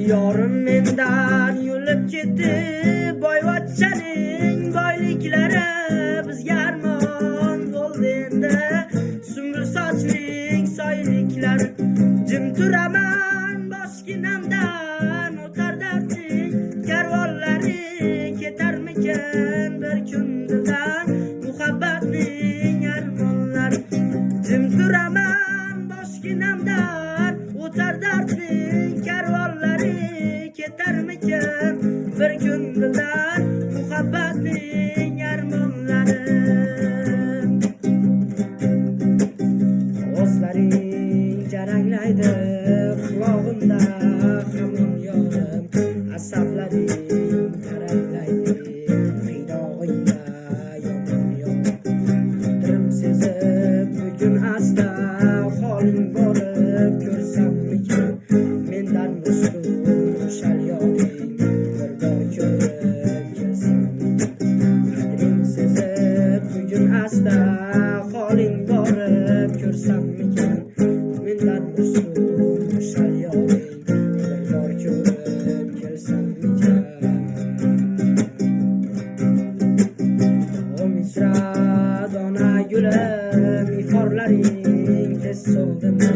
Yorim mendan yulib ketdi, boyvachchaning boyliklari bizga armon bo'ldi endi. Sumbul sochling soyliklar, jim turaman boshginamdan, o'tar darding karvonlari ketarmikan bir kun dildan muhabbatning armonlar. Jim turaman boshginamdan, o'tar darding karvonlari ketarmikan bir kun dildan muhabbatning armonlari. Ovozlaring jaranglaydi qulog'imda hamon yorim, asablaring taranglaydi qiynog'ingda yomon yomon. Dilim sezib bugun asta holing borib ko'rsammikin, mendan ustun shal yoring bir bor ko'rib kelsam. Qadring sezib bugun asta holing borib ko'rsammikin, mendan ustun shal yoring bir bor ko'rib kelsammikin. O misra dona gulim, iforlaring tez so'ldimi?